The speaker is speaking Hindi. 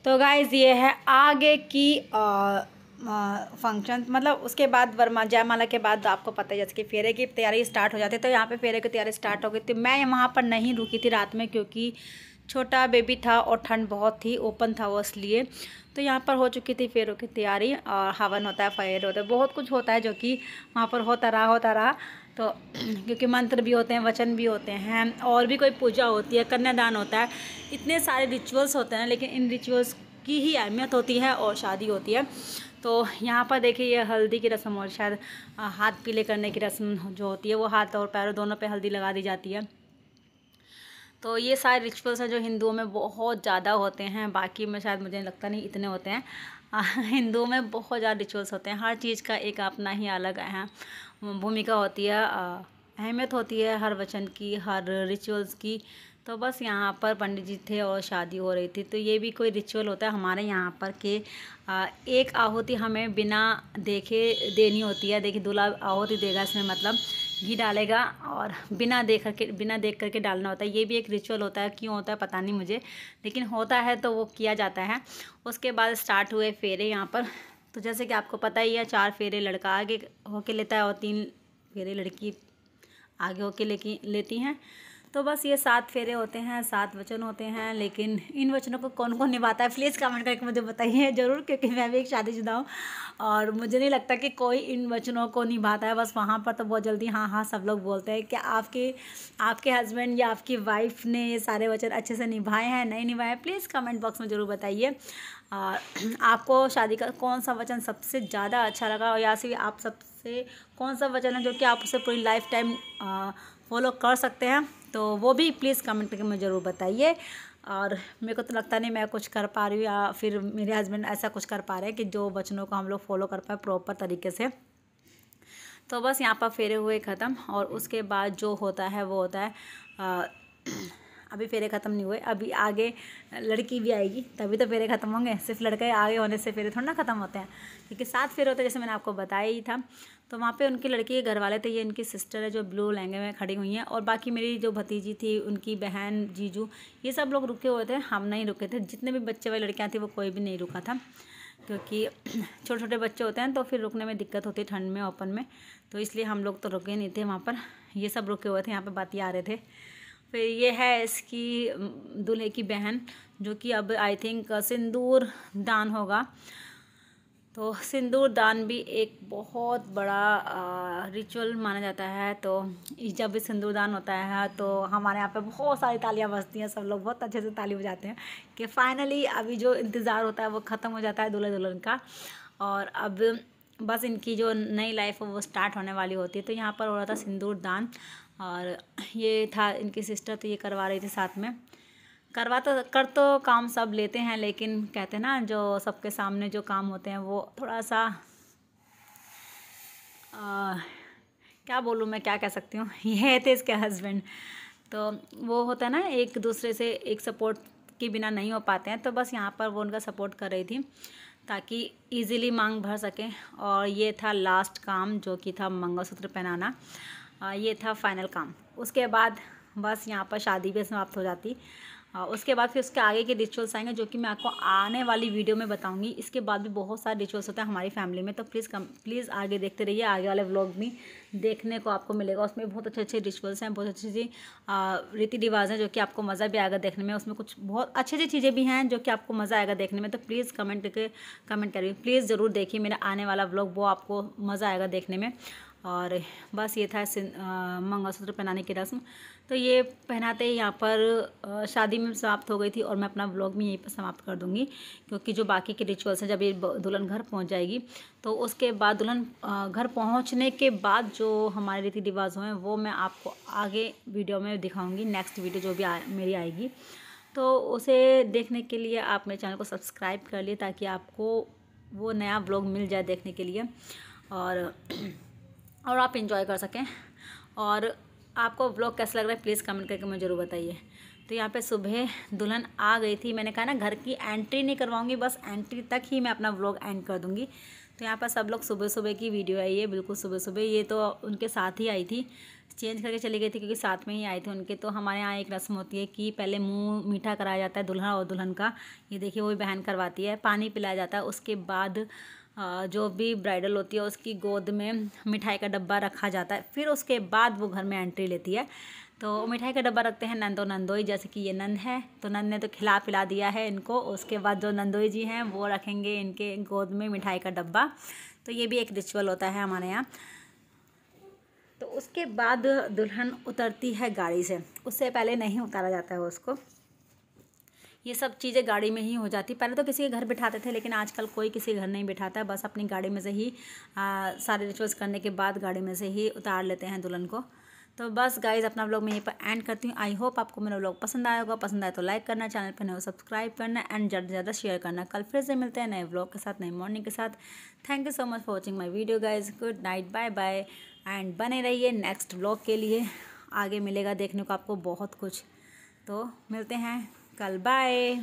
तो गाइज़ ये है आगे की फंक्शन, मतलब उसके बाद वर्मा जयमाला के बाद आपको पता है जैसे कि फेरे की तैयारी स्टार्ट हो जाती है। तो यहाँ पे फेरे की तैयारी स्टार्ट हो गई थी। मैं वहाँ पर नहीं रुकी थी रात में क्योंकि छोटा बेबी था और ठंड बहुत थी, ओपन था वो, इसलिए। तो यहाँ पर हो चुकी थी फेरों की तैयारी और हवन होता है, फेर होता है, बहुत कुछ होता है जो कि वहाँ पर होता रहा। तो क्योंकि मंत्र भी होते हैं, वचन भी होते हैं, और भी कोई पूजा होती है, कन्यादान होता है, इतने सारे रिचुअल्स होते हैं। लेकिन इन रिचुअल्स की ही अहमियत होती है और शादी होती है। तो यहाँ पर देखिए ये हल्दी की रस्म और शायद हाथ पीले करने की रस्म जो होती है, वो हाथ और पैरों दोनों पे हल्दी लगा दी जाती है। तो ये सारे रिचुअल्स हैं जो हिंदुओं में बहुत ज़्यादा होते हैं, बाकी में शायद मुझे लगता नहीं इतने होते हैं। हिंदुओं में बहुत ज़्यादा रिचुअल्स होते हैं, हर चीज़ का एक अपना ही अलग भूमिका होती है, अहमियत होती है हर वचन की, हर रिचुअल्स की। तो बस यहाँ पर पंडित जी थे और शादी हो रही थी। तो ये भी कोई रिचुअल होता है हमारे यहाँ पर कि एक आहुति हमें बिना देखे देनी होती है। देखिए दूल्हा आहुति देगा, इसमें मतलब घी डालेगा और बिना देख करके डालना होता है। ये भी एक रिचुअल होता है, क्यों होता है पता नहीं मुझे, लेकिन होता है तो वो किया जाता है। उसके बाद स्टार्ट हुए फेरे यहाँ पर। तो जैसे कि आपको पता ही है, 4 फेरे लड़का आगे होके लेता है और 3 फेरे लड़की आगे होके लेती हैं। तो बस ये 7 फेरे होते हैं, 7 वचन होते हैं। लेकिन इन वचनों को कौन कौन निभाता है प्लीज़ कमेंट करके मुझे बताइए ज़रूर, क्योंकि मैं भी एक शादीशुदा हूँ और मुझे नहीं लगता कि कोई इन वचनों को निभाता है। बस वहाँ पर तो बहुत जल्दी हाँ हाँ सब लोग बोलते हैं। क्या आपके हस्बैंड या आपकी वाइफ ने ये सारे वचन अच्छे से निभाए हैं, नहीं निभाए हैं, प्लीज़ कमेंट बॉक्स में ज़रूर बताइए। आपको शादी का कौन सा वचन सबसे ज़्यादा अच्छा लगा, और या फिर आप सबसे कौन सा वचन है जो कि आप उसे पूरी लाइफ टाइम फॉलो कर सकते हैं, तो वो भी प्लीज़ कमेंट करके मुझे ज़रूर बताइए। और मेरे को तो लगता नहीं मैं कुछ कर पा रही हूँ या फिर मेरे हस्बैंड ऐसा कुछ कर पा रहे हैं कि जो वचनों को हम लोग फॉलो कर पाए प्रॉपर तरीके से। तो बस यहाँ पर फेरे हुए ख़त्म, और उसके बाद जो होता है वो होता है अभी फेरे ख़त्म नहीं हुए, अभी आगे लड़की भी आएगी तभी तो फेरे ख़त्म होंगे। सिर्फ लड़के आगे होने से फेरे थोड़ा ना ख़त्म होते हैं, क्योंकि 7 फेरे होते हैं जैसे मैंने आपको बताया ही था। तो वहाँ पे उनकी लड़की के घर वाले थे, ये इनकी सिस्टर है जो ब्लू लहंगे में खड़ी हुई हैं, और बाकी मेरी जो भतीजी थी, उनकी बहन, जीजू, ये सब लोग रुके हुए थे, हम नहीं रुके थे। जितने भी बच्चे वाली लड़कियाँ थी वो कोई भी नहीं रुका था, क्योंकि छोटे छोटे बच्चे होते हैं तो फिर रुकने में दिक्कत होती है ठंड में, ओपन में। तो इसलिए हम लोग तो रुके नहीं थे वहाँ पर, ये सब रुके हुए थे, यहाँ पर बाती आ रहे थे। फिर ये है इसकी दूल्हे की बहन, जो कि अब आई थिंक सिंदूर दान होगा। तो सिंदूर दान भी एक बहुत बड़ा रिचुअल माना जाता है। तो जब भी सिंदूर दान होता है तो हमारे यहाँ पे बहुत सारी तालियां बजती हैं, सब लोग बहुत अच्छे से ताली बजाते हैं कि फाइनली अभी जो इंतज़ार होता है वो ख़त्म हो जाता है दूल्हे दुल्हन का, और अब बस इनकी जो नई लाइफ है वो स्टार्ट होने वाली होती है। तो यहाँ पर हो रहा था सिंदूर दान, और ये था इनकी सिस्टर, तो ये करवा रही थी साथ में। कर तो काम सब लेते हैं, लेकिन कहते हैं ना जो सबके सामने जो काम होते हैं वो थोड़ा सा क्या बोलूँ मैं, क्या कह सकती हूँ ये थे इसके हस्बैंड। तो वो होता है ना एक दूसरे से एक सपोर्ट के बिना नहीं हो पाते हैं। तो बस यहाँ पर वो उनका सपोर्ट कर रही थी ताकि इजीली मांग भर सकें। और ये था लास्ट काम जो कि था मंगलसूत्र पहनाना, ये था फाइनल काम। उसके बाद बस यहाँ पर शादी भी समाप्त हो जाती। उसके बाद फिर उसके आगे के रिचुअल्स आएंगे जो कि मैं आपको आने वाली वीडियो में बताऊंगी। इसके बाद भी बहुत सारे रिचुअल्स होते हैं हमारी फैमिली में, तो प्लीज़ आगे देखते रहिए, आगे वाले व्लॉग में देखने को आपको मिलेगा। उसमें बहुत अच्छे अच्छे रिचुअल्स हैं, बहुत अच्छी अच्छी रीति रिवाज हैं जो कि आपको मज़ा भी आएगा देखने में। उसमें कुछ बहुत अच्छी अच्छी चीज़ें भी हैं जो कि आपको मज़ा आएगा देखने में। तो प्लीज़ कमेंट करिए, प्लीज़ ज़रूर देखिए मेरा आने वाला व्लॉग, वो आपको मज़ा आएगा देखने में। और बस ये था मंगलसूत्र पहनाने की रस्म। तो ये पहनाते ही यहाँ पर शादी में समाप्त हो गई थी, और मैं अपना व्लॉग भी यहीं पर समाप्त कर दूँगी, क्योंकि जो बाकी के रिचुअल्स हैं जब ये दुल्हन घर पहुँच जाएगी तो उसके बाद दुल्हन घर पहुँचने के बाद जो हमारे रीति रिवाज हैं वो मैं आपको आगे वीडियो में दिखाऊँगी। नेक्स्ट वीडियो जो भी मेरी आएगी तो उसे देखने के लिए आप मेरे चैनल को सब्सक्राइब कर लिए, ताकि आपको वो नया व्लॉग मिल जाए देखने के लिए, और आप एंजॉय कर सकें। और आपको व्लॉग कैसा लग रहा है प्लीज़ कमेंट करके मुझे ज़रूर बताइए। तो यहाँ पे सुबह दुल्हन आ गई थी, मैंने कहा ना घर की एंट्री नहीं करवाऊंगी, बस एंट्री तक ही मैं अपना व्लॉग एंड कर दूंगी। तो यहाँ पर सब लोग सुबह सुबह की वीडियो आई है, बिल्कुल सुबह सुबह, ये तो उनके साथ ही आई थी। चेंज करके चली गई थी क्योंकि साथ में ही आए थे उनके। तो हमारे यहाँ एक रस्म होती है कि पहले मुंह मीठा कराया जाता है दुल्हा और दुल्हन का। ये देखिए वही बहन करवाती है। पानी पिलाया जाता है। उसके बाद जो भी ब्राइडल होती है उसकी गोद में मिठाई का डब्बा रखा जाता है। फिर उसके बाद वो घर में एंट्री लेती है। तो मिठाई का डब्बा रखते हैं नंदो नंदोई, जैसे कि ये नंद है तो नंद ने तो खिला पिला दिया है इनको। उसके बाद जो नंदोई जी हैं वो रखेंगे इनके गोद में मिठाई का डब्बा। तो ये भी एक रिचुअल होता है हमारे यहाँ। तो उसके बाद दुल्हन उतरती है गाड़ी से, उससे पहले नहीं उतारा जाता है उसको। ये सब चीज़ें गाड़ी में ही हो जाती। पहले तो किसी के घर बिठाते थे लेकिन आजकल कोई किसी के घर नहीं बिठाता है, बस अपनी गाड़ी में से ही सारे रिचुअल्स करने के बाद गाड़ी में से ही उतार लेते हैं दुल्हन को। तो बस गाइज अपना व्लॉग मैं यहीं पर एंड करती हूँ। आई होप आपको मेरा व्लॉग पसंद आया होगा। पसंद आए तो लाइक करना, चैनल पर नए हो सब्सक्राइब करना एंड ज़्यादा से ज़्यादा शेयर करना। कल फिर से मिलते हैं नए व्लॉग के साथ, नई मॉर्निंग के साथ। Thank you so much for watching my video guys. Good night, bye bye and बने रहिए नेक्स्ट व्लॉग के लिए। आगे मिलेगा देखने को आपको बहुत कुछ। तो मिलते हैं कल, बाय।